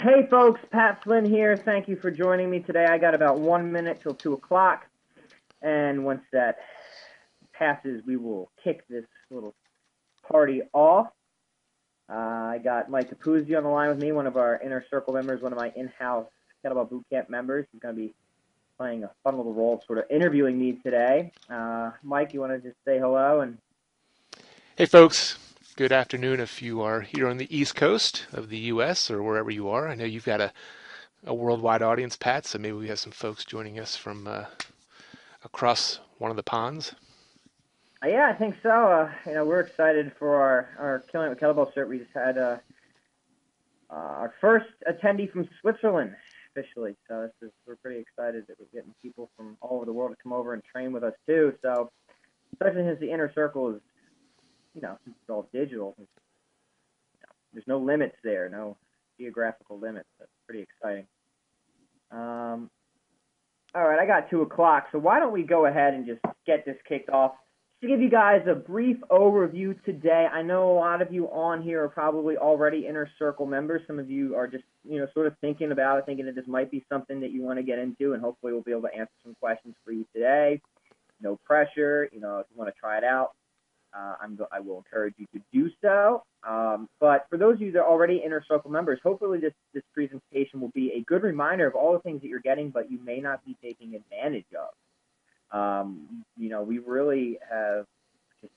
Hey folks, Pat Flynn here. Thank you for joining me today. I got about 1 minute till 2 o'clock, and once that passes, we will kick this little party off. I got Mike Capuzzi on the line with me, one of our inner circle members, one of my in-house kettlebell bootcamp members. He's going to be playing a fun little role of sort of interviewing me today. Mike, you want to just say hello? Hey folks, good afternoon if you are here on the East Coast of the U.S. or wherever you are. I know you've got a worldwide audience, Pat, so maybe we have some folks joining us from across one of the ponds. Yeah, I think so. We're excited for our Killing It with Kettlebell cert. We just had our first attendee from Switzerland officially, so we're pretty excited that we're getting people from all over the world to come over and train with us too. So, especially since the inner circle is, since it's all digital, there's no limits there, no geographical limits. That's pretty exciting. All right, I got 2 o'clock, so why don't we go ahead and just get this kicked off. To give you guys a brief overview today, I know a lot of you on here are probably already Inner Circle members. Some of you are just, sort of thinking about it, thinking that this might be something that you want to get into, and hopefully we'll be able to answer some questions for you today. No pressure. If you want to try it out, I will encourage you to do so. But for those of you that are already Inner Circle members, hopefully this presentation will be a good reminder of all the things that you're getting, but you may not be taking advantage of. We really have just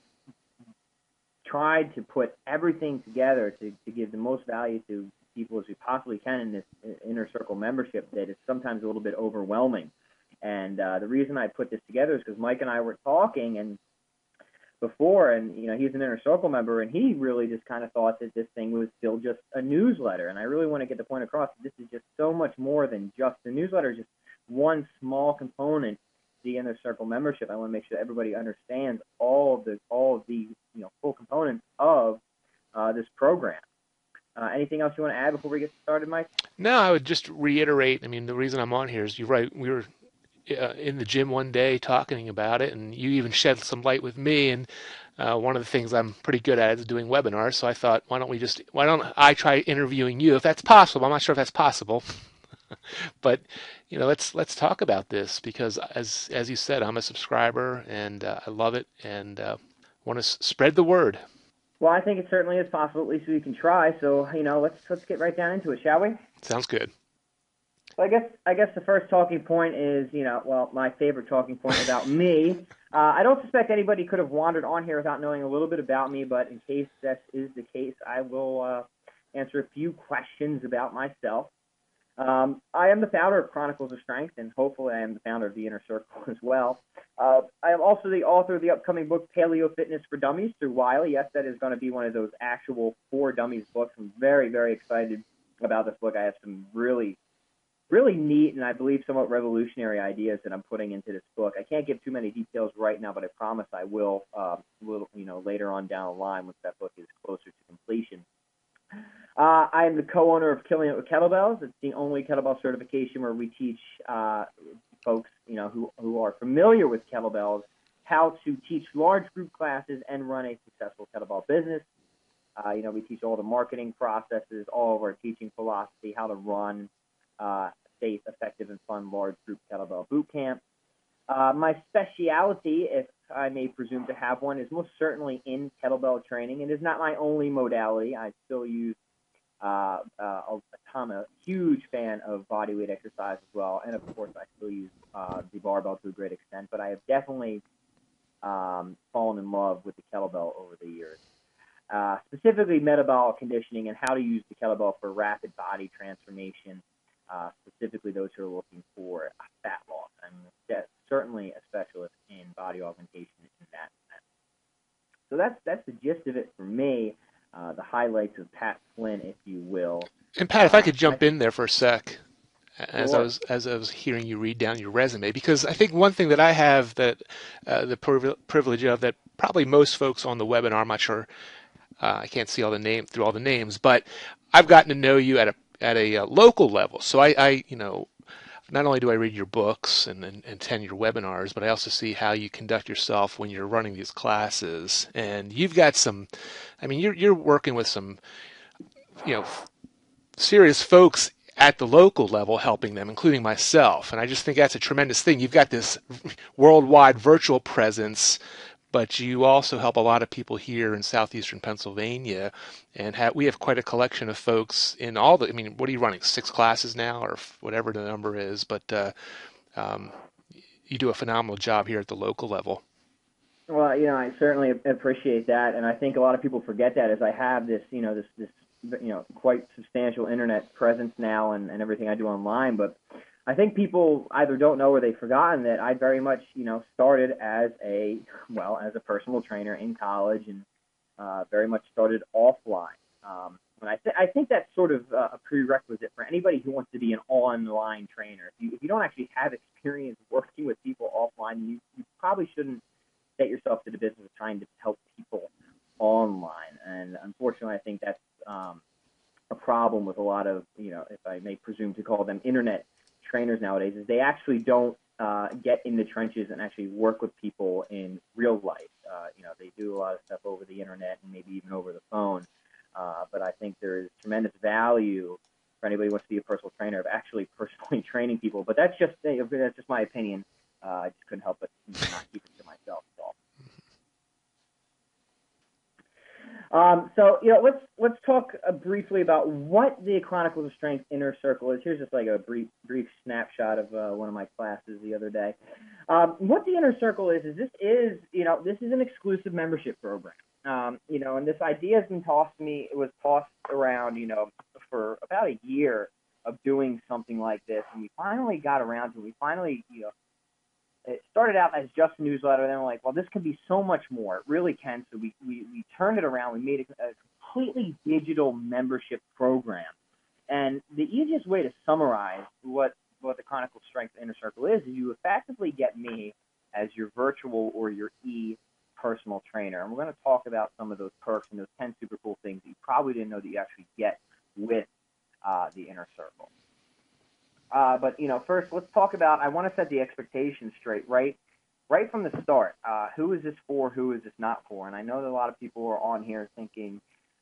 tried to put everything together to give the most value to people as we possibly can in this Inner Circle membership that is sometimes a little bit overwhelming. And the reason I put this together is because Mike and I were talking and before, and he's an Inner Circle member, and he really just kind of thought that this thing was still just a newsletter. And I really want to get the point across that this is just so much more than just the newsletter, just one small component. The Inner Circle membership. I want to make sure that everybody understands all of the full components of this program. Anything else you want to add before we get started, Mike? No, I would just reiterate. I mean, the reason I'm on here is you're right. We were in the gym one day talking about it, and you even shed some light with me. And one of the things I'm pretty good at is doing webinars. So I thought, why don't I try interviewing you if that's possible? I'm not sure if that's possible. But let's talk about this because as you said, I'm a subscriber and I love it and want to spread the word. Well, I think it certainly is possible. At least we can try. So let's get right down into it, shall we? Sounds good. So I guess the first talking point is my favorite talking point about me. I don't suspect anybody could have wandered on here without knowing a little bit about me, but in case that is the case, I will answer a few questions about myself. I am the founder of Chronicles of Strength, and hopefully I am the founder of the Inner Circle as well. I am also the author of the upcoming book, Paleo Fitness for Dummies, through Wiley. Yes, that is going to be one of those actual for dummies books. I'm very, very excited about this book. I have some really, really neat and I believe somewhat revolutionary ideas that I'm putting into this book. I can't give too many details right now, but I promise I will, later on down the line once that book is closer to completion. I am the co-owner of Killing It with Kettlebells. It's the only kettlebell certification where we teach folks, who are familiar with kettlebells how to teach large group classes and run a successful kettlebell business. We teach all the marketing processes, all of our teaching philosophy, how to run safe, effective, and fun large group kettlebell boot camp. My specialty, if I may presume to have one, is most certainly in kettlebell training. It is not my only modality. I still use a huge fan of bodyweight exercise as well. And, of course, I still use the barbell to a great extent. But I have definitely fallen in love with the kettlebell over the years, specifically metabolic conditioning and how to use the kettlebell for rapid body transformation, specifically those who are looking for fat loss. I'm certainly a specialist in body augmentation in that sense. So that's the gist of it for me, the highlights of Pat Flynn, if you will. And Pat, if I could jump in there for a sec, as Sure. I was hearing you read down your resume, because I think one thing that I have that the privilege of that probably most folks on the webinar, I'm not sure, I can't see through all the names, but I've gotten to know you at a local level. So I not only do I read your books and attend your webinars, but I also see how you conduct yourself when you're running these classes. And you've got you're working with some, serious folks at the local level helping them, including myself. And I just think that's a tremendous thing. You've got this worldwide virtual presence, but you also help a lot of people here in southeastern Pennsylvania, and we have quite a collection of folks in all the. I mean, what are you running? 6 classes now, or whatever the number is. But um, you do a phenomenal job here at the local level. Well, I certainly appreciate that, and I think a lot of people forget that as I have this, quite substantial internet presence now and everything I do online. But I think people either don't know or they've forgotten that I very much, started as a personal trainer in college and very much started offline. And I think that's sort of a prerequisite for anybody who wants to be an online trainer. If you don't actually have experience working with people offline, you probably shouldn't set yourself to the business of trying to help people online. And unfortunately, I think that's a problem with a lot of, if I may presume to call them internet trainers nowadays, is they actually don't get in the trenches and actually work with people in real life. They do a lot of stuff over the internet and maybe even over the phone. But I think there is tremendous value for anybody who wants to be a personal trainer of actually personally training people. But that's just my opinion. I just couldn't help but not keep it to myself. So let's talk briefly about what the Chronicles of Strength Inner Circle is. Here's just like a brief snapshot of one of my classes the other day. What the Inner Circle is this is an exclusive membership program. And this idea has been tossed around, for about a year of doing something like this, and we finally got around to it. We finally, it started out as just a newsletter, and then we're like, well, this can be so much more. It really can. So we turned it around. We made it a completely digital membership program. And the easiest way to summarize what the Chronicles Strength Inner Circle is you effectively get me as your virtual or your personal trainer. And we're going to talk about some of those perks and those 10 super cool things that you probably didn't know that you actually get with the Inner Circle. But first, let's talk about, I want to set the expectations straight, right from the start. Who is this for? Who is this not for? And I know that a lot of people are on here thinking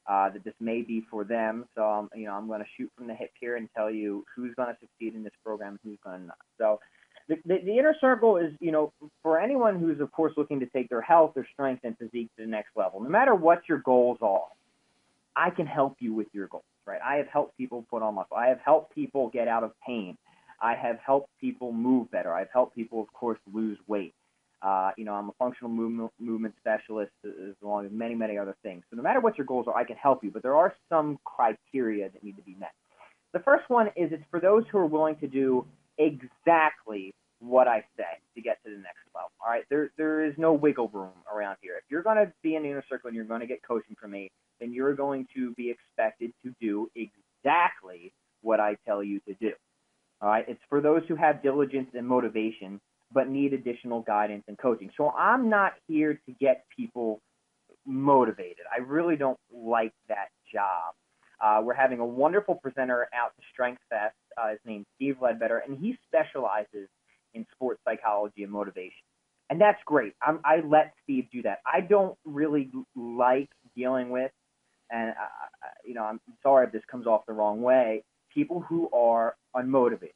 that this may be for them. So, I'm going to shoot from the hip here and tell you who's going to succeed in this program and who's going to not. So the Inner Circle is, for anyone who's, of course, looking to take their health, their strength, and physique to the next level. No matter what your goals are, I can help you with your goals. Right? I have helped people put on muscle. I have helped people get out of pain. I have helped people move better. I've helped people, of course, lose weight. I'm a functional movement specialist, as well as many, many other things. So no matter what your goals are, I can help you. But there are some criteria that need to be met. The first one is it's for those who are willing to do exactly what I say to get to the next level. All right, there is no wiggle room around here. If you're going to be in the Inner Circle and you're going to get coaching from me, then you're going to be expected to do exactly what I tell you to do. All right, it's for those who have diligence and motivation, but need additional guidance and coaching. So I'm not here to get people motivated. I really don't like that job. We're having a wonderful presenter out to Strength Fest. His name's Steve Ledbetter, and he specializes in sports psychology and motivation. And that's great. I let Steve do that. I don't really like dealing with, and I'm sorry if this comes off the wrong way, people who are unmotivated,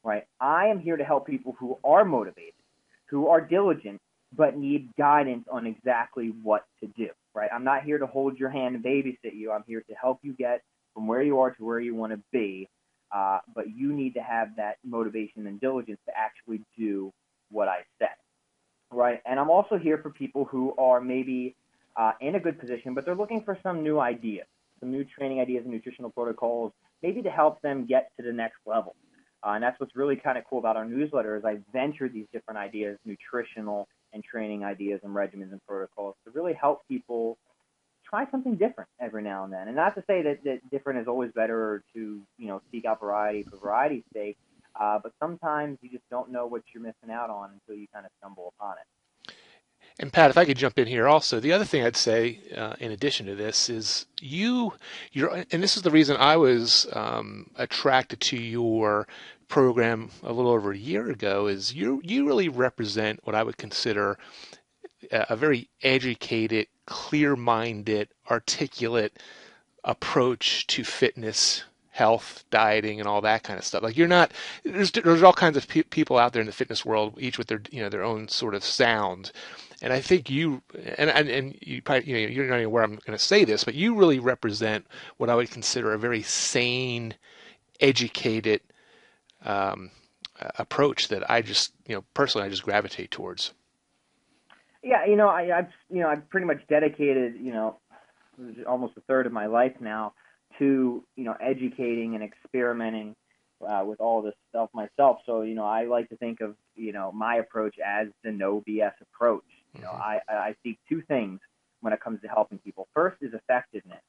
right? I am here to help people who are motivated, who are diligent, but need guidance on exactly what to do, right? I'm not here to hold your hand and babysit you. I'm here to help you get from where you are to where you want to be, but you need to have that motivation and diligence to actually do what I said, right? And I'm also here for people who are maybe in a good position, but they're looking for some new ideas, some new training ideas and nutritional protocols, maybe to help them get to the next level. And that's what's really kind of cool about our newsletter is I venture these different ideas, nutritional and training ideas and regimens and protocols to really help people try something different every now and then. And not to say that different is always better or to, seek out variety for variety's sake, but sometimes you just don't know what you're missing out on until you kind of stumble upon it. And Pat, if I could jump in here also, the other thing I'd say, in addition to this, is and this is the reason I was attracted to your program a little over a year ago, is you really represent what I would consider a very educated, clear-minded, articulate approach to fitness, health, dieting, and all that kind of stuff. Like you're not there's all kinds of people out there in the fitness world, each with their their own sort of sound. And I think you and you probably you're not even aware I'm going to say this, but you really represent what I would consider a very sane, educated um, approach that I just personally I just gravitate towards. Yeah, I've pretty much dedicated, almost a third of my life now to, educating and experimenting with all this stuff myself. So, I like to think of, my approach as the no BS approach. Mm-hmm. I seek two things when it comes to helping people. First is effectiveness,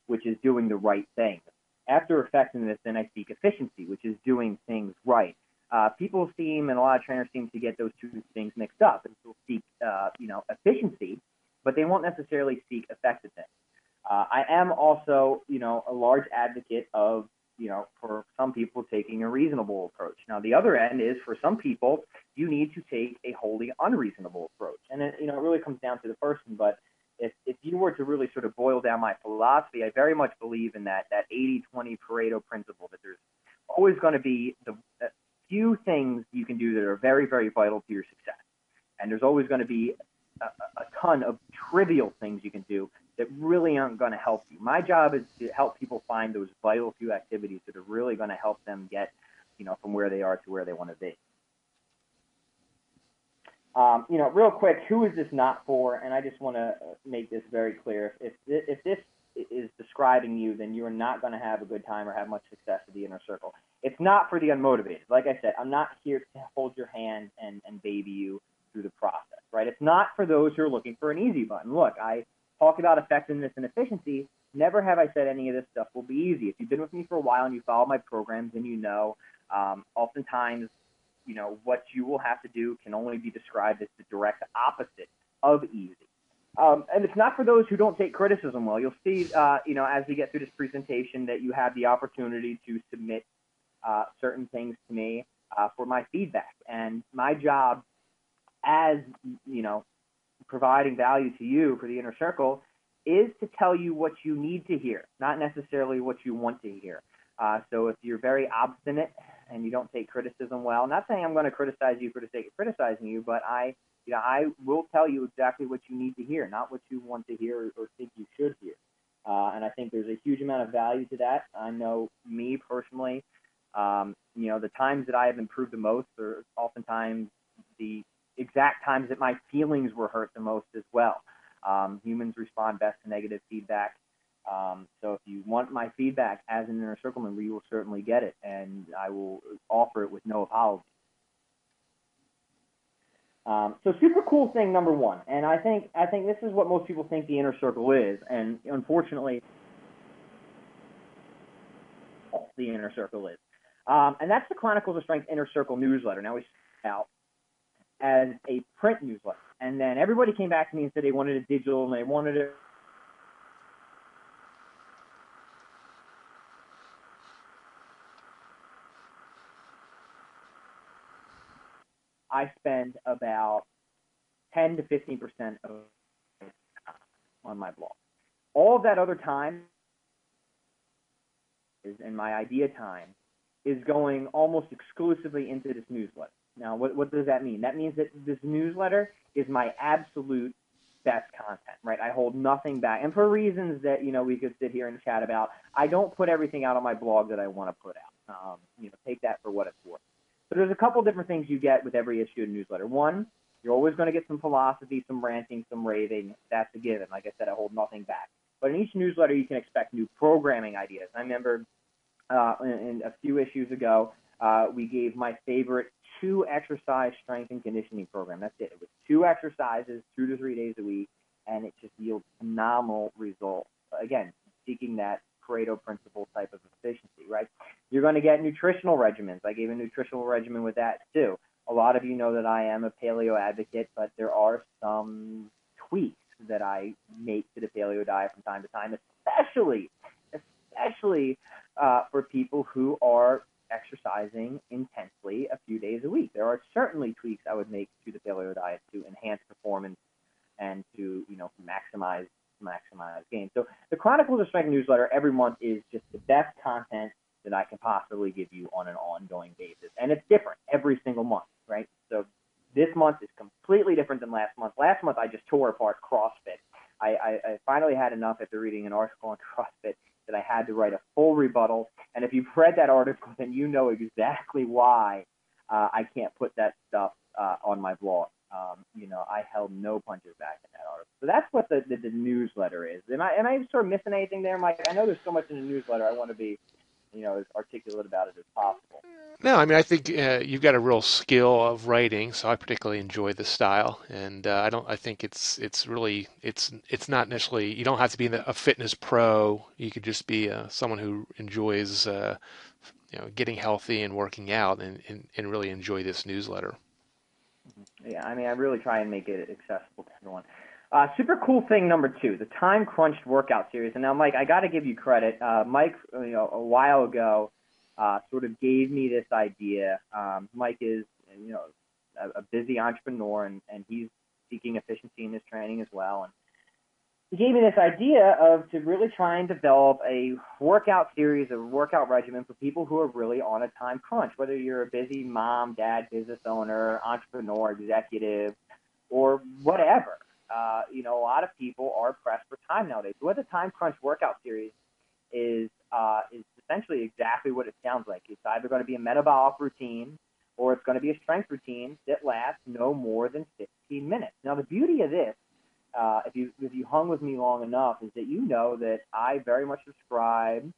which is doing the right thing. After effectiveness, then I seek efficiency, which is doing things right. People seem, and a lot of trainers seem to get those two things mixed up, and will seek, efficiency, but they won't necessarily seek effectiveness. I am also, a large advocate of, for some people taking a reasonable approach. Now, the other end is for some people, you need to take a wholly unreasonable approach. And it, it really comes down to the person. But if you were to really sort of boil down my philosophy, I very much believe in that 80-20 Pareto principle, that there's always going to be the few things you can do that are very, very vital to your success. And there's always going to be a ton of trivial things you can do that really aren't going to help you. My job is to help people find those vital few activities that are really going to help them get, from where they are to where they want to be. Real quick, who is this not for? And I just want to make this very clear. If this is describing you, then you are not going to have a good time or have much success at the inner circle. It's not for the unmotivated. Like I said, I'm not here to hold your hand and baby you through the process, right? It's not for those who are looking for an easy button. Look, I talk about effectiveness and efficiency. Never have I said any of this stuff will be easy. If you've been with me for a while and you follow my programs, then oftentimes, what you will have to do can only be described as the direct opposite of easy. And it's not for those who don't take criticism well. You'll see, as we get through this presentation, that you have the opportunity to submit certain things to me for my feedback. And my job as, providing value to you for the inner circle is to tell you what you need to hear, not necessarily what you want to hear. So if you're very obstinate and you don't take criticism well, not saying I'm going to criticize you for the sake of criticizing you, but I will tell you exactly what you need to hear, not what you want to hear or think you should hear. And I think there's a huge amount of value to that. I know me personally, the times that I have improved the most are oftentimes the exact times that my feelings were hurt the most as well. Humans respond best to negative feedback. So if you want my feedback as an inner circle member, you will certainly get it, and I will offer it with no apology. So super cool thing number one, and I think this is what most people think the inner circle is, and unfortunately, the inner circle is. And that's the Chronicles of Strength Inner Circle newsletter. Now we sent out as a print newsletter, and then everybody came back to me and said they wanted it digital and they wanted it. I spend about 10 to 15% of on my blog. All of that other time and my idea time is going almost exclusively into this newsletter. Now, what does that mean? That means that this newsletter is my absolute best content, right? I hold nothing back. And for reasons that, we could sit here and chat about, I don't put everything out on my blog that I want to put out. Take that for what it's worth. So there's a couple different things you get with every issue of newsletter. One, you're always going to get some philosophy, some ranting, some raving. That's a given. Like I said, I hold nothing back. But in each newsletter, you can expect new programming ideas. I remember in a few issues ago, we gave my favorite 2 exercise strength and conditioning program. That's it. It was 2 exercises, 2 to 3 days a week, and it just yields phenomenal results. Again, seeking that Pareto principle type of efficiency, right? You're going to get nutritional regimens. I gave a nutritional regimen with that too. A lot of you know that I am a paleo advocate, but there are some tweaks that I make to the paleo diet from time to time, especially for people who are exercising intensely a few days a week. There are certainly tweaks I would make to the paleo diet to enhance performance and to, maximize to maximize gain. So the Chronicles of Strength newsletter every month is just the best content that I can possibly give you on an ongoing basis. And it's different every single month, right? So this month is completely different than last month. Last month, I just tore apart CrossFit. I finally had enough after reading an article on CrossFit that I had to write a full rebuttal. And if you've read that article, then you know exactly why I can't put that stuff on my blog. I held no punches back in that article. So that's what the newsletter is. Am I sort of missing anything there, Mike? I know there's so much in the newsletter. I want to be, as articulate about it as possible. No, I mean, I think you've got a real skill of writing, so I particularly enjoy the style, and I think it's not necessarily, you don't have to be a fitness pro. You could just be someone who enjoys, getting healthy and working out, and really enjoy this newsletter. Yeah, I mean, I really try and make it accessible to everyone. Super cool thing number 2, the time crunched workout series. And now, Mike, I got to give you credit. Mike, a while ago, sort of gave me this idea. Mike is, a busy entrepreneur, and he's seeking efficiency in his training as well. And he gave me this idea to really try and develop a workout series, a workout regimen for people who are really on a time crunch, whether you're a busy mom, dad, business owner, entrepreneur, executive, or whatever. A lot of people are pressed for time nowadays. So what the time crunch workout series is essentially exactly what it sounds like. It's either going to be a metabolic routine or it's going to be a strength routine that lasts no more than 15 minutes. Now, the beauty of this, if you hung with me long enough, is that you know that I very much subscribe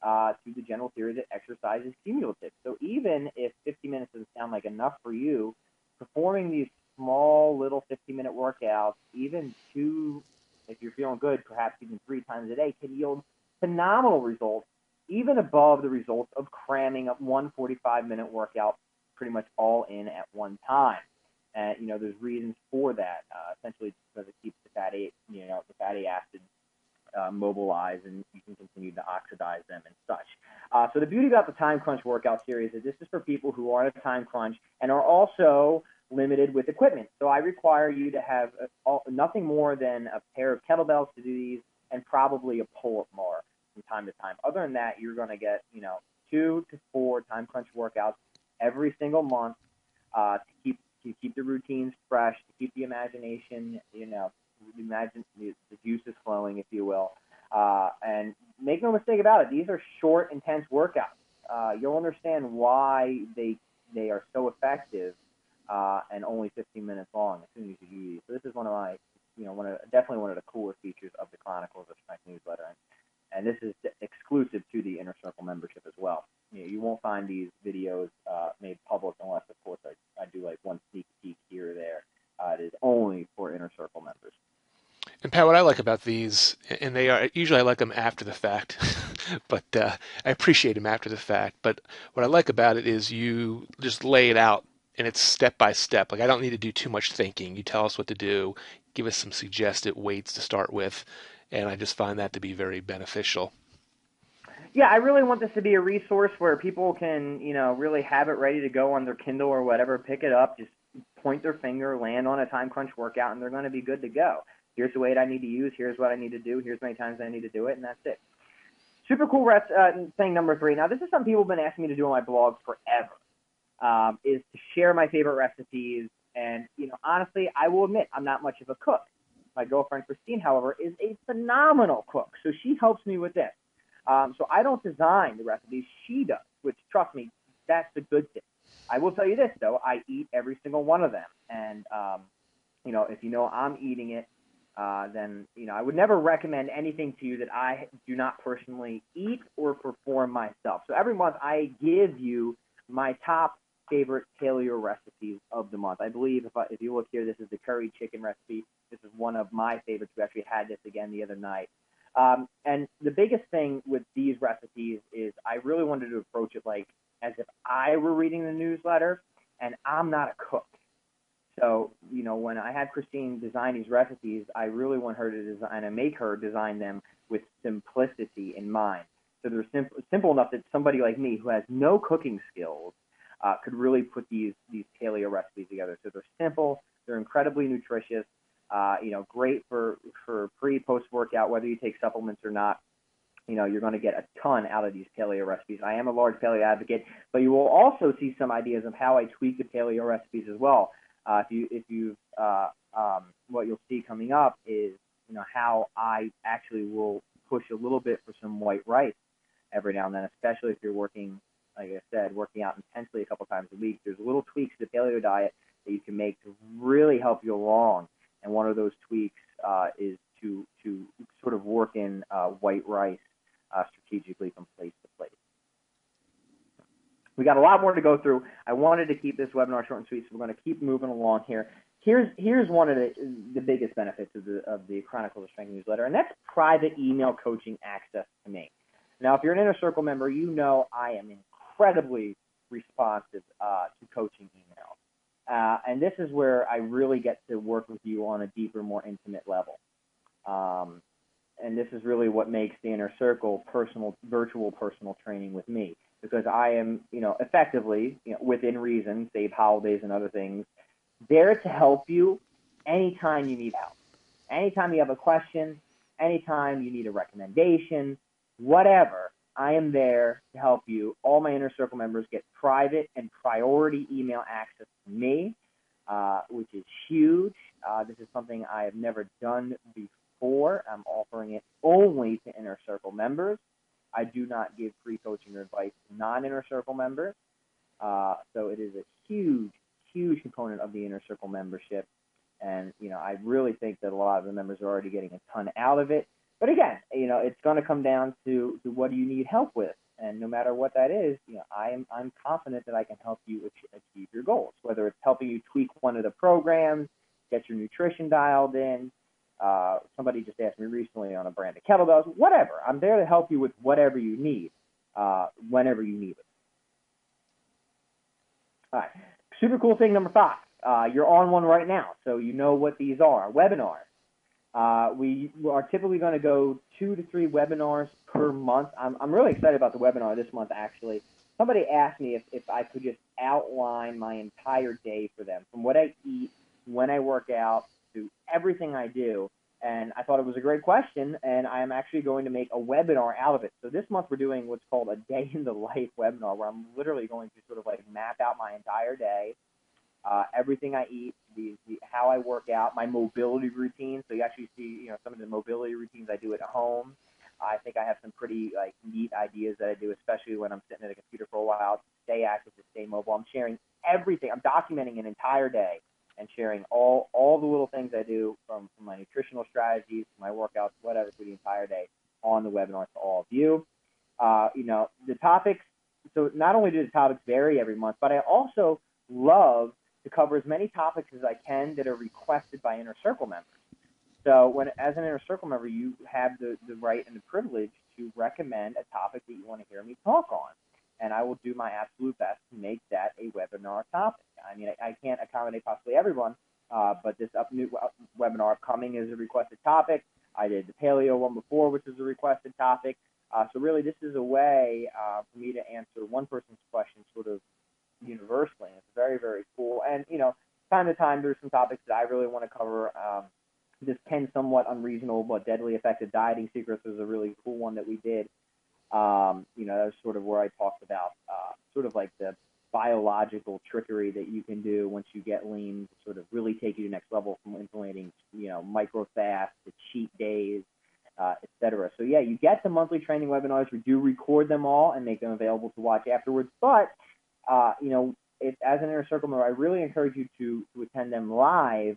to the general theory that exercise is cumulative. So even if 50 minutes doesn't sound like enough for you, performing these small little 50-minute workouts, even 2, if you're feeling good, perhaps even 3 times a day, can yield phenomenal results, even above the results of cramming up one 45-minute workout pretty much all in at one time. And, there's reasons for that, essentially because it keeps the fatty acids mobilized, and you can continue to oxidize them and such. So the beauty about the Time Crunch workout series is this is for people who are on a time crunch and are also limited with equipment. So I require you to have nothing more than a pair of kettlebells to do these and probably a pull-up bar from time to time. Other than that, you're going to get 2 to 4 Time Crunch workouts every single month to keep the routines fresh, to keep the imagination, imagine the juices flowing, if you will. And make no mistake about it, these are short, intense workouts. You'll understand why they are so effective and only 15 minutes long as soon as you do these. So this is one of my, definitely one of the cooler features of the Chronicles of Strength newsletter. And this is exclusive to the Inner Circle membership as well. You won't find these videos made public unless, of course, I do like one sneak peek here or there. It is only for Inner Circle members. And Pat, what I like about these, and they are usually I like them after the fact, but I appreciate them after the fact. But what I like about it is you just lay it out, and it's step by step. Like I don't need to do too much thinking. You tell us what to do, give us some suggested weights to start with, and I just find that to be very beneficial. Yeah, I really want this to be a resource where people can, really have it ready to go on their Kindle or whatever, pick it up, just point their finger, land on a time crunch workout, and they're going to be good to go. Here's the weight I need to use. Here's what I need to do. Here's how many times I need to do it, and that's it. Super cool thing number 3. Now, this is something people have been asking me to do on my blog forever, is to share my favorite recipes. And, honestly, I will admit I'm not much of a cook. My girlfriend, Christine, however, is a phenomenal cook, so she helps me with this. So I don't design the recipes. She does, which, trust me, that's the good thing. I will tell you this, though. I eat every single one of them. And, if I'm eating it, then, I would never recommend anything to you that I do not personally eat or perform myself. So every month I give you my top favorite paleo recipes of the month. I believe if you look here, this is the curry chicken recipe. This is one of my favorites. We actually had this again the other night. And the biggest thing with these recipes is I really wanted to approach it like as if I were reading the newsletter, and I'm not a cook. So, when I had Christine design these recipes, I really want her to design and make her design them with simplicity in mind. So they're simple enough that somebody like me who has no cooking skills could really put these paleo recipes together. So they're simple, they're incredibly nutritious, Great for post workout, whether you take supplements or not. You're going to get a ton out of these paleo recipes. I am a large paleo advocate, but you will also see some ideas of how I tweak the paleo recipes as well. What you'll see coming up is, how I actually will push a little bit for some white rice every now and then, especially if you're working, like I said, working out intensely a couple times a week. There's little tweaks to the paleo diet that you can make to really help you along. And one of those tweaks is to sort of work in white rice strategically from place to place. We got a lot more to go through. I wanted to keep this webinar short and sweet, so we're going to keep moving along here. Here's one of the biggest benefits of the Chronicles of Strength newsletter, and that's private email coaching access to me. Now, if you're an Inner Circle member, you know I am incredibly responsive to coaching emails. And this is where I really get to work with you on a deeper, more intimate level. And this is really what makes the Inner Circle virtual personal training with me, because I am, effectively, within reason, save holidays and other things, there to help you anytime you need help. Anytime you have a question, anytime you need a recommendation, whatever, I am there to help you. All my Inner Circle members get private and priority email access to me, which is huge. This is something I have never done before. I'm offering it only to Inner Circle members. I do not give free coaching or advice to non-Inner Circle members. So it is a huge component of the Inner Circle membership. And, I really think that a lot of the members are already getting a ton out of it. But again, it's going to come down to what do you need help with? And no matter what that is, I'm confident that I can help you achieve your goals, whether it's helping you tweak one of the programs, get your nutrition dialed in. Somebody just asked me recently on a brand of kettlebells, whatever. I'm there to help you with whatever you need, whenever you need it. All right. Super cool thing number 5. You're on one right now, so you know what these are. Webinars. We are typically going to go 2 to 3 webinars per month. I'm really excited about the webinar this month, actually. Somebody asked me if I could just outline my entire day for them, from what I eat, when I work out, to everything I do. And I thought it was a great question, and I am actually going to make a webinar out of it. So this month we're doing what's called a day in the life webinar, where I'm literally going to sort of like map out my entire day, everything I eat, how I work out, my mobility routine. So you actually see, some of the mobility routines I do at home. I think I have some pretty neat ideas that I do, especially when I'm sitting at a computer for a while, to stay active, to stay mobile. I'm sharing everything. I'm documenting an entire day and sharing all the little things I do from my nutritional strategies, my workouts, whatever, for the entire day on the webinar to all of you. The topics, so not only do the topics vary every month, but I also love to cover as many topics as I can that are requested by Inner Circle members. So as an Inner Circle member, you have the right and the privilege to recommend a topic that you want to hear me talk on. And I will do my absolute best to make that a webinar topic. I mean, I can't accommodate possibly everyone, but this new webinar upcoming is a requested topic. I did the paleo one before, which is a requested topic. So really, this is a way for me to answer one person's question sort of universally. It's very, very cool. And, time to time, there's some topics that I really want to cover. This 10 somewhat unreasonable but deadly effective dieting secrets was a really cool one that we did. That was sort of where I talked about sort of like the biological trickery that you can do once you get lean to sort of really take you to the next level, from implementing, micro fasts to cheat days, et cetera. So yeah, you get the monthly training webinars. We do record them all and make them available to watch afterwards. But, as an Inner Circle member, I really encourage you to attend them live,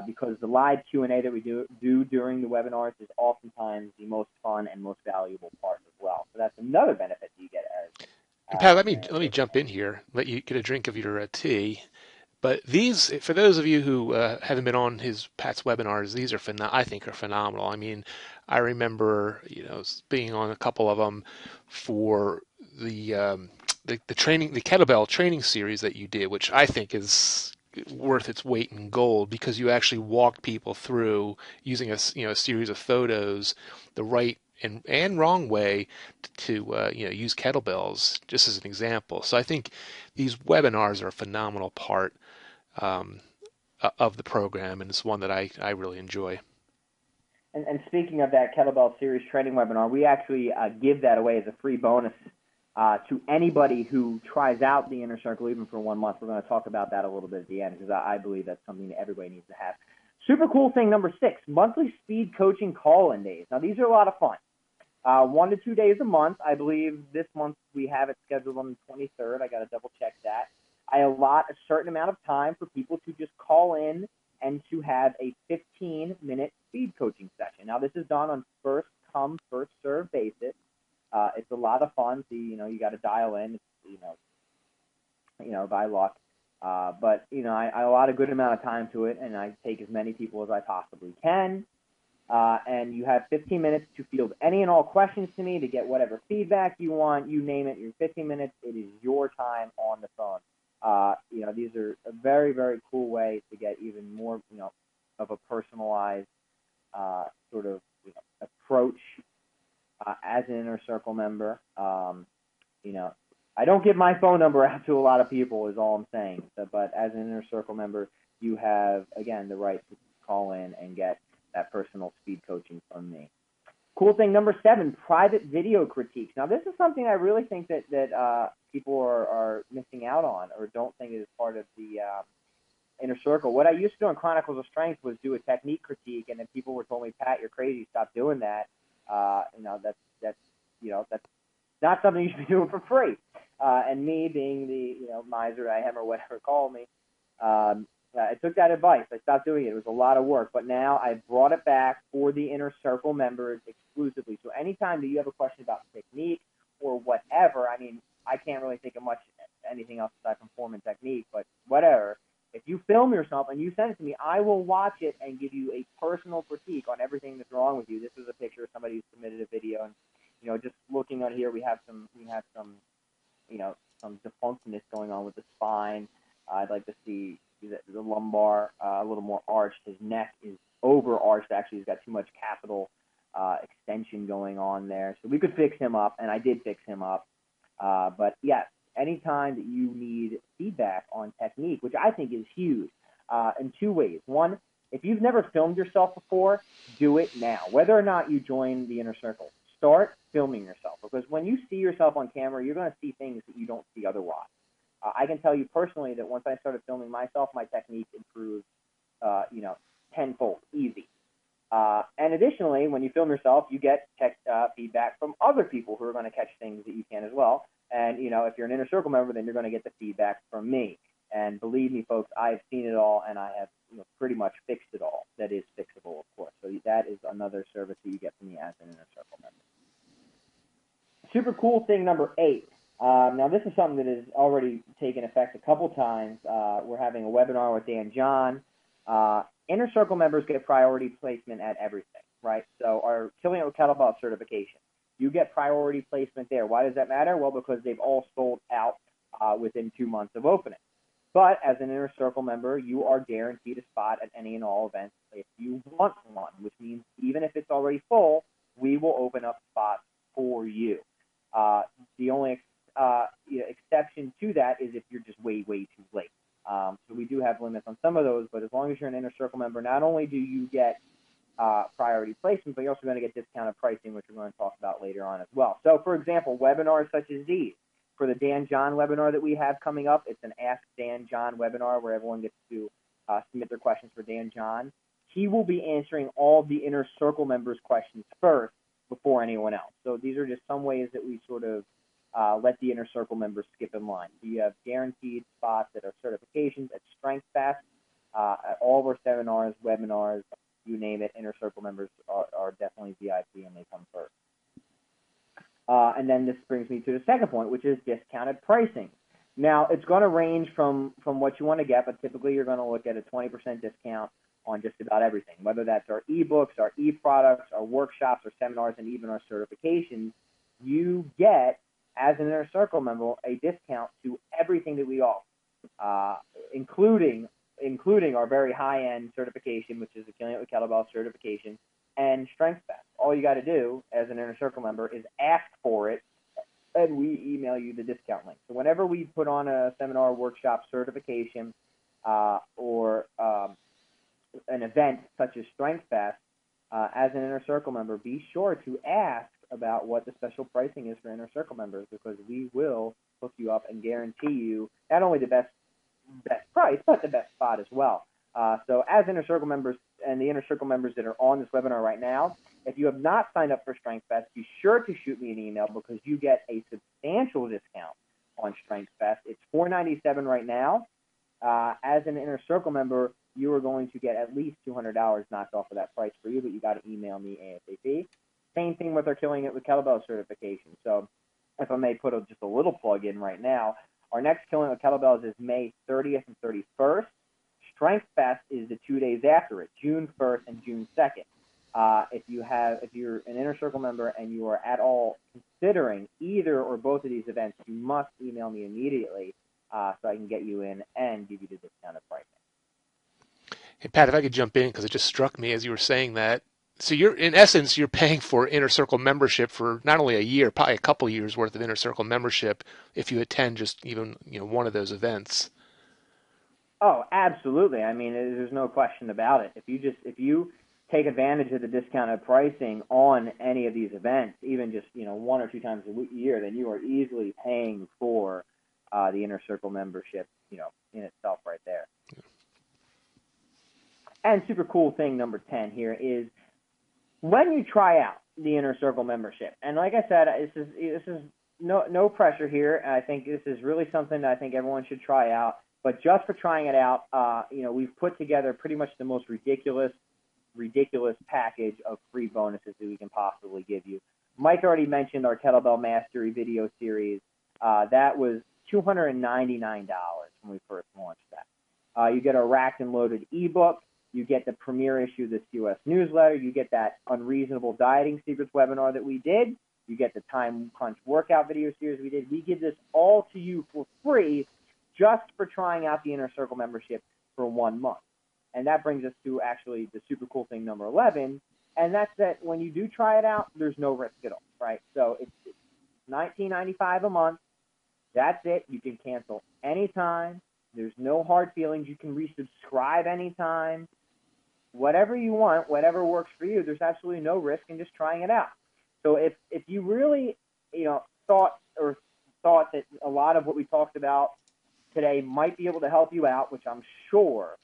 because the live Q&A that we do during the webinars is oftentimes the most fun and most valuable part as well. So that's another benefit that you get as. And Pat, let me jump in here, let you get a drink of your tea. But these, for those of you who haven't been on Pat's webinars, these are I think are phenomenal. I mean, I remember being on a couple of them for the training, the kettlebell training series that you did, which I think is worth its weight in gold, because you actually walked people through using a series of photos, the right and wrong way to use kettlebells, just as an example. So I think these webinars are a phenomenal part of the program, and it's one that I really enjoy. And speaking of that kettlebell series training webinar, we actually give that away as a free bonus to anybody who tries out the Inner Circle even for 1 month. We're going to talk about that a little bit at the end because I believe that's something that everybody needs to have. Super cool thing number 6, monthly speed coaching call-in days. Now, these are a lot of fun. 1 to 2 days a month. I believe this month we have it scheduled on the 23rd. I got to double check that. I allot a certain amount of time for people to just call in and to have a 15-minute speed coaching session. Now, this is done on first come, first serve basis. It's a lot of fun. So, you got to dial in, by luck. But, I allot a good amount of time to it, and I take as many people as I possibly can. And you have 15 minutes to field any and all questions to me, to get whatever feedback you want. You name it, your 15 minutes, it is your time on the phone. These are a very, very cool way to get even more, of a personalized sort of approach as an Inner Circle member. I don't give my phone number out to a lot of people is all I'm saying. But as an Inner Circle member, you have, again, the right to call in and get that personal speed coaching from me. Cool thing number 7, private video critiques. Now, this is something I really think that people are missing out on or don't think is part of the Inner Circle. What I used to do in Chronicles of Strength was do a technique critique, and then people were told me, Pat, you're crazy, stop doing that. That's not something you should be doing for free. And me being the miser I am or whatever, call me. I took that advice. I stopped doing it. It was a lot of work. But now I've brought it back for the Inner Circle members exclusively. So anytime that you have a question about technique or whatever, I can't really think of anything else aside from form and technique, but whatever. If you film yourself and you send it to me, I will watch it and give you a personal critique on everything that's wrong with you. This was a picture of somebody who submitted a video, and just looking on here, we have some defunctness going on with the spine. I'd like to see the lumbar a little more arched. His neck is over arched. Actually, he's got too much capital extension going on there. So we could fix him up, and I did fix him up. But yes, anytime that you need feedback on technique, which I think is huge, in 2 ways. One, if you've never filmed yourself before, do it now. Whether or not you join the Inner Circle, start filming yourself, because when you see yourself on camera, you're going to see things that you don't see otherwise. I can tell you personally that once I started filming myself, my technique improved, tenfold, easy. And additionally, when you film yourself, you get feedback from other people who are going to catch things that you can as well. And, if you're an Inner Circle member, then you're going to get the feedback from me. And believe me, folks, I've seen it all, and I have pretty much fixed it all. That is fixable, of course. So that is another service that you get from me as an Inner Circle member. Super cool thing number 8. Now, this is something that has already taken effect a couple times. We're having a webinar with Dan John. Inner Circle members get priority placement at everything, right? So our Killing It with Kettlebell certification, you get priority placement there. Why does that matter? Well, because they've all sold out within 2 months of opening. But as an Inner Circle member, you are guaranteed a spot at any and all events if you want one, which means even if it's already full, we will open up spots for you. The only exception to that is if you're just way, way too late. So we do have limits on some of those, but as long as you're an Inner Circle member, not only do you get priority placement, but you're also going to get discounted pricing, which we're going to talk about later on as well. So, for example, webinars such as these. For the Dan John webinar that we have coming up, it's an Ask Dan John webinar where everyone gets to submit their questions for Dan John. He will be answering all the Inner Circle members' questions first before anyone else. So these are just some ways that we sort of let the Inner Circle members skip in line. So you have guaranteed spots at our certifications, at Strength Fest, at all of our seminars, webinars, you name it. Inner Circle members are definitely VIP and they come first. And then this brings me to the second point, which is discounted pricing. Now, it's going to range from what you want to get, but typically you're going to look at a 20% discount on just about everything, whether that's our ebooks, our e-products, our workshops, our seminars, and even our certifications. You get, as an Inner Circle member, a discount to everything that we offer, including our very high-end certification, which is the Killing It with Kettlebell certification, and Strength Fest. All you got to do as an Inner Circle member is ask for it, and we email you the discount link. So whenever we put on a seminar, workshop, certification, or an event such as Strength Fest, as an Inner Circle member, be sure to ask about what the special pricing is for Inner Circle members, because we will hook you up and guarantee you not only the best price, but the best spot as well. So as Inner Circle members and the Inner Circle members that are on this webinar right now, if you have not signed up for Strength Fest, be sure to shoot me an email, because you get a substantial discount on Strength Fest. It's $497 right now. As an Inner Circle member, you are going to get at least $200 knocked off of that price for you, but you got to email me ASAP. Same thing with our Killing It with Kettlebell certification. So if I may put just a little plug in right now, our next Killing It with Kettlebells is May 30th and 31st. Strength Fest is the 2 days after it, June 1st and June 2nd. If you're an Inner Circle member and you are at all considering either or both of these events, you must email me immediately so I can get you in and give you the discounted pricing. Hey, Pat, if I could jump in, because it just struck me as you were saying that. So in essence, you're paying for Inner Circle membership for not only a year, probably a couple years worth of Inner Circle membership if you attend just even one of those events. Oh, absolutely. I mean, there's no question about it. If you take advantage of the discounted pricing on any of these events, even just 1 or 2 times a year, then you are easily paying for the Inner Circle membership, in itself right there. Yeah. And super cool thing number 10 here is when you try out the Inner Circle membership, and like I said, this is no pressure here. I think this is really something that I think everyone should try out. But just for trying it out, we've put together pretty much the most ridiculous package of free bonuses that we can possibly give you. Mike already mentioned our Kettlebell Mastery video series. That was $299 when we first launched that. You get a racked and loaded ebook. You get the premiere issue of the COS newsletter. You get that Unreasonable Dieting Secrets webinar that we did. You get the Time Crunch workout video series we did. We give this all to you for free just for trying out the Inner Circle membership for 1 month. And that brings us to actually the super cool thing number 11, and that's that when you do try it out, there's no risk at all, right? So it's $19.95 a month. That's it. You can cancel anytime. There's no hard feelings. You can resubscribe anytime. Whatever you want, whatever works for you, there's absolutely no risk in just trying it out. So if you really thought that a lot of what we talked about today might be able to help you out, which I'm sure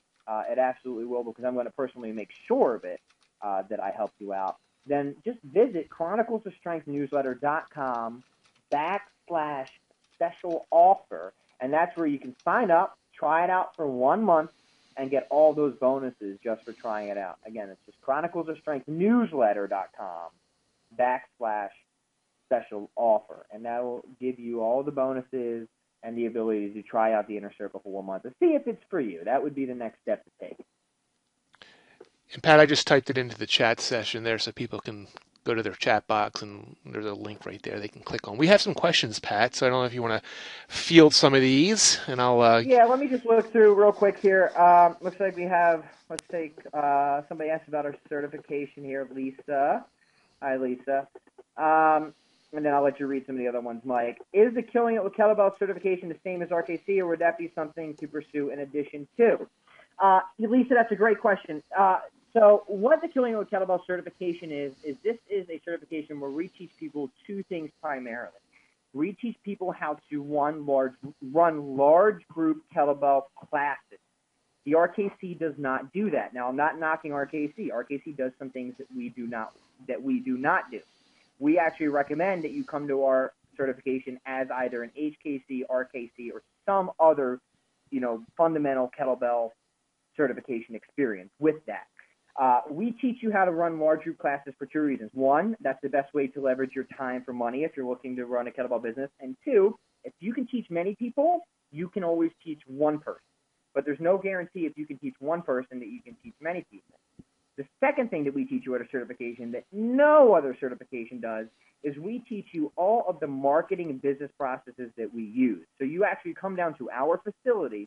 it absolutely will, because I'm going to personally make sure of it, that I help you out, then just visit chroniclesofstrengthnewsletter.com/special offer, and that's where you can sign up, try it out for 1 month, and get all those bonuses just for trying it out. Again, it's just chroniclesofstrengthnewsletter.com/special offer, and that will give you all the bonuses and the ability to try out the Inner Circle for 1 month to see if it's for you. That would be the next step to take. And Pat, I just typed it into the chat session there so people can go to their chat box, and there's a link right there they can click on. We have some questions, Pat, so I don't know if you want to field some of these, and I'll... Yeah, let me just look through real quick here. Looks like we have, let's take, somebody asked about our certification here, Lisa. Hi, Lisa. And then I'll let you read some of the other ones, Mike. Is the Killing It with Kettlebell certification the same as RKC, or would that be something to pursue in addition to? Lisa, that's a great question. So what the Killing It with Kettlebell certification is this is a certification where we teach people 2 things primarily. We teach people how to run large group kettlebell classes. The RKC does not do that. Now, I'm not knocking RKC. RKC does some things that we do not do. We actually recommend that you come to our certification as either an HKC, RKC, or some other, fundamental kettlebell certification experience with that. We teach you how to run large group classes for 2 reasons. 1, that's the best way to leverage your time for money if you're looking to run a kettlebell business. And 2, if you can teach many people, you can always teach one person. But there's no guarantee if you can teach one person that you can teach many people. The second thing that we teach you at a certification that no other certification does is we teach you all of the marketing and business processes that we use. So you actually come down to our facility,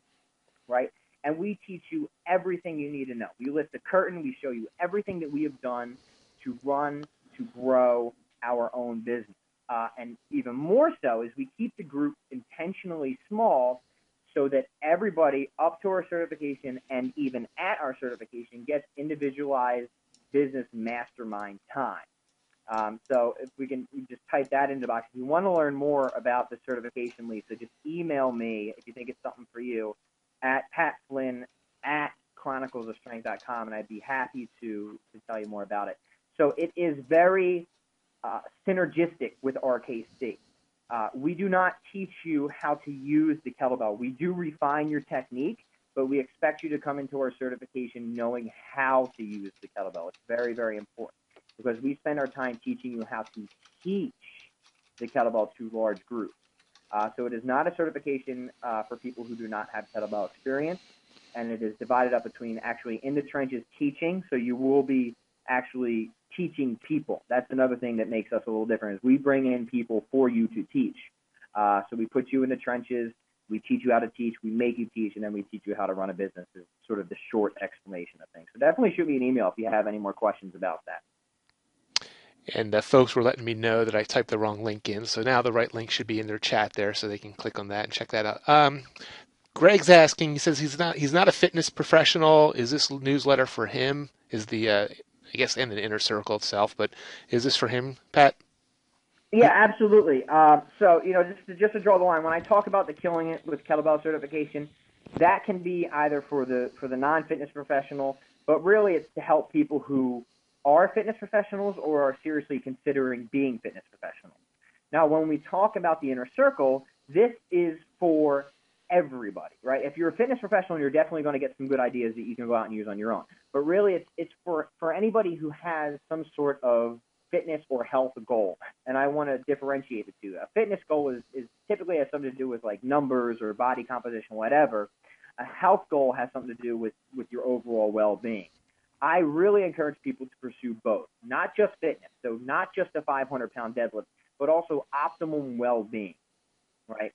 right, and we teach you everything you need to know. We lift the curtain. We show you everything that we have done to grow our own business. And even more so is we keep the group intentionally small so that everybody up to our certification and even at our certification gets individualized business mastermind time. So if we can just type that into the box. If you want to learn more about the certification, Lisa, just email me if you think it's something for you at patflynn@chroniclesofstrength.com, and I'd be happy to tell you more about it. So it is very synergistic with RKC. We do not teach you how to use the kettlebell. We do refine your technique, but we expect you to come into our certification knowing how to use the kettlebell. It's very, very important because we spend our time teaching you how to teach the kettlebell to large groups. So it is not a certification for people who do not have kettlebell experience, and it is divided up between actually in the trenches teaching, so you will be actually teaching people. That's another thing that makes us a little different is we bring in people for you to teach. So we put you in the trenches, we teach you how to teach, we make you teach, and then we teach you how to run a business is sort of the short explanation of things. So definitely shoot me an email if you have any more questions about that. And folks were letting me know that I typed the wrong link in, so now the right link should be in their chat there, so they can click on that and check that out. Greg's asking. He says he's not a fitness professional. Is this newsletter for him? Is the I guess and the inner circle itself, but is this for him, Pat? Yeah, absolutely. So just to draw the line, when I talk about the killing it with kettlebell certification, that can be either for the non-fitness professional, but really it's to help people who are fitness professionals or are seriously considering being fitness professionals. Now, when we talk about the inner circle, this is for everybody, right? If you're a fitness professional, you're definitely going to get some good ideas that you can go out and use on your own. But really, it's for anybody who has some sort of fitness or health goal. And I want to differentiate the two. A fitness goal is typically has something to do with like numbers or body composition, whatever. A health goal has something to do with your overall well-being. I really encourage people to pursue both, not just fitness, so not just a 500-pound deadlift, but also optimum well-being, right?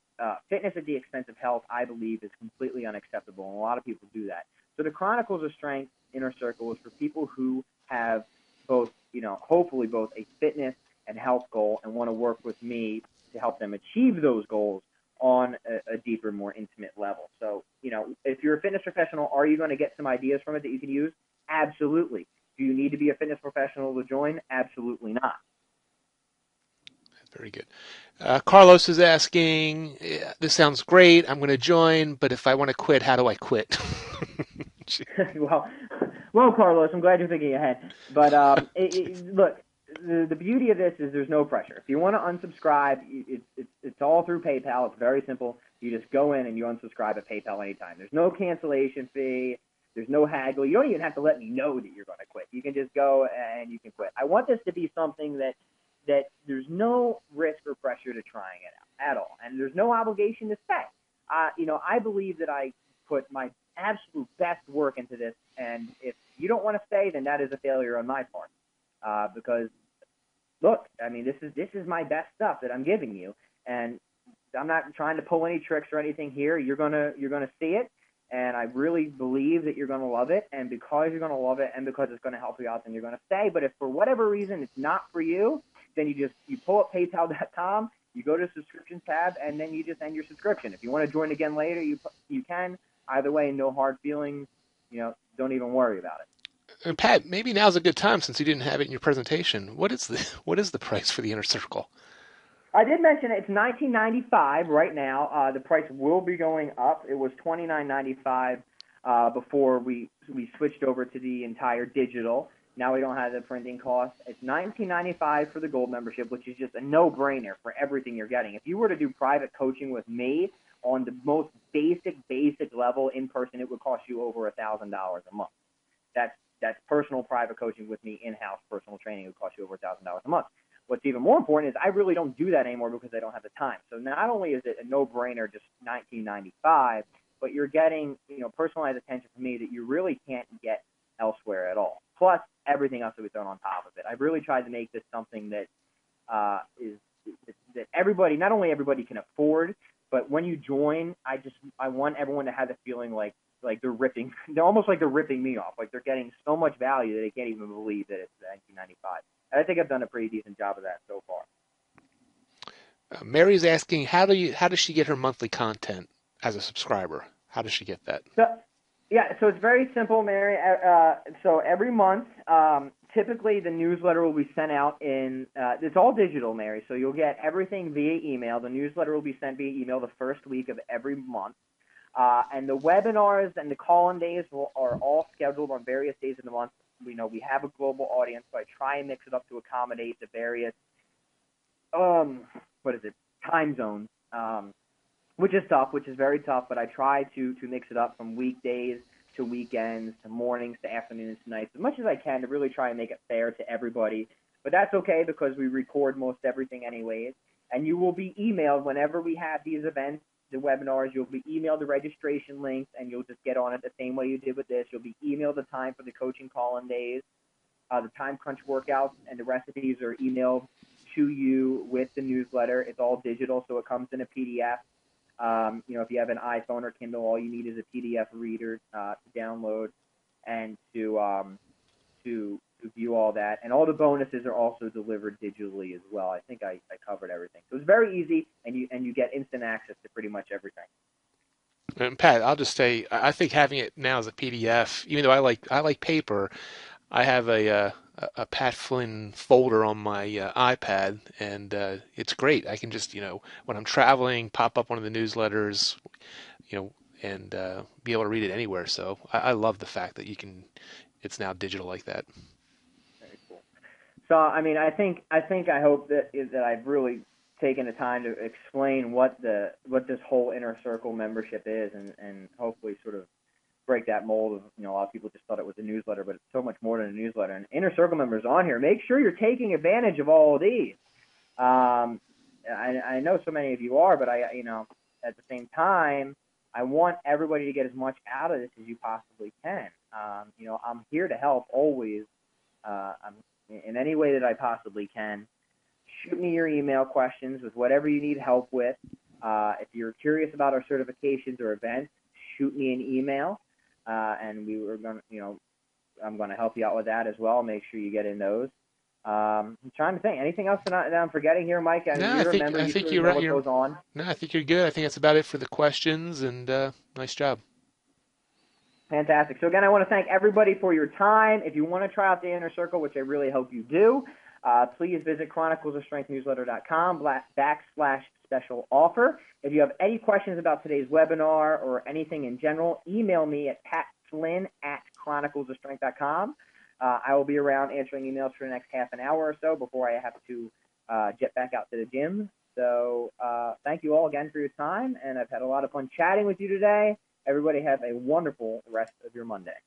Fitness at the expense of health, I believe, is completely unacceptable, and a lot of people do that. So the Chronicles of Strength Inner Circle is for people who have both, hopefully both a fitness and health goal and want to work with me to help them achieve those goals on a deeper, more intimate level. So, if you're a fitness professional, are you going to get some ideas from it that you can use? Absolutely. Do you need to be a fitness professional to join? Absolutely not. Very good. Carlos is asking, this sounds great. I'm going to join, but if I want to quit, how do I quit? well, Carlos, I'm glad you're thinking ahead. But look, the beauty of this is there's no pressure. If you want to unsubscribe, it's all through PayPal. It's very simple. You just go in and you unsubscribe at PayPal anytime. There's no cancellation fee. There's no haggle. You don't even have to let me know that you're going to quit. You can just go and you can quit. I want this to be something that there's no risk or pressure to trying it out at all, and there's no obligation to stay. I believe that I put my absolute best work into this, and if you don't want to stay, then that is a failure on my part. Because look, I mean, this is my best stuff that I'm giving you, and I'm not trying to pull any tricks or anything here. You're gonna see it. And I really believe that you're going to love it. And because you're going to love it and because it's going to help you out, then you're going to stay. But if for whatever reason it's not for you, then you pull up PayPal.com, you go to the subscription tab, and then you just end your subscription. If you want to join again later, you can. Either way, no hard feelings. Don't even worry about it. And Pat, maybe now's a good time since you didn't have it in your presentation. What is the price for the Inner Circle? I did mention it's $19.95 right now. The price will be going up. It was $29.95 before we switched over to the entire digital. Now we don't have the printing cost. It's $19.95 for the gold membership, which is just a no-brainer for everything you're getting. If you were to do private coaching with me on the most basic level in person, it would cost you over $1,000 a month. That's personal private coaching with me, in-house personal training. It would cost you over $1,000 a month. What's even more important is I really don't do that anymore because I don't have the time. So not only is it a no-brainer, just $19.95, but you're getting personalized attention from me that you really can't get elsewhere at all. Plus everything else that we throw on top of it. I've really tried to make this something that that everybody, not only everybody can afford, but when you join, I want everyone to have the feeling like they're almost like they're ripping me off. Like they're getting so much value that they can't even believe that it's $19.95. I think I've done a pretty decent job of that so far. Mary's asking, how does she get her monthly content? as a subscriber? How does she get that? So, yeah, so it's very simple, Mary. So every month, typically the newsletter will be sent out it's all digital, Mary. So you'll get everything via email. The newsletter will be sent via email the first week of every month. And the webinars and the call-in days are all scheduled on various days of the month. We know we have a global audience, so I try and mix it up to accommodate the various, time zones. Which is tough, which is very tough, but I try to mix it up from weekdays to weekends to mornings to afternoons to nights as much as I can to really try and make it fair to everybody. But that's okay because we record most everything anyways. And you will be emailed whenever we have these events, the webinars. You'll be emailed the registration links, and you'll just get on it the same way you did with this. You'll be emailed the time for the coaching call-in days. The time crunch workouts and the recipes are emailed to you with the newsletter. It's all digital, so it comes in a PDF. If you have an iPhone or Kindle, all you need is a PDF reader to download and to view all that. And all the bonuses are also delivered digitally as well. I think I covered everything. So it's very easy, and you get instant access to pretty much everything. And Pat, I'll just say I think having it now as a PDF, even though I like paper, I have a Pat Flynn folder on my iPad, and it's great. I can just, when I'm traveling, pop up one of the newsletters, and be able to read it anywhere. So I love the fact that it's now digital like that. Very cool. So, I mean, I hope that I've really taken the time to explain what this whole Inner Circle membership is, and hopefully sort of break that mold of, a lot of people just thought it was a newsletter, but it's so much more than a newsletter. And Inner Circle members on here, make sure you're taking advantage of all of these. I know so many of you are, but at the same time, I want everybody to get as much out of this as you possibly can. I'm here to help always, in any way that I possibly can. Shoot me your email questions with whatever you need help with. If you're curious about our certifications or events, shoot me an email. And I'm going to help you out with that as well. Make sure you get in those. I'm trying to think. Anything else that I'm forgetting here, Mike? No, I think you're right. What goes on? No, I think you're good. I think that's about it for the questions, and nice job. Fantastic. So again, I want to thank everybody for your time. If you want to try out the Inner Circle, which I really hope you do, please visit chroniclesofstrengthnewsletter.com/special offer. If you have any questions about today's webinar or anything in general, email me at patflynn@chroniclesofstrength.com. I will be around answering emails for the next half an hour or so before I have to jet back out to the gym. So thank you all again for your time, and I've had a lot of fun chatting with you today. Everybody have a wonderful rest of your Monday.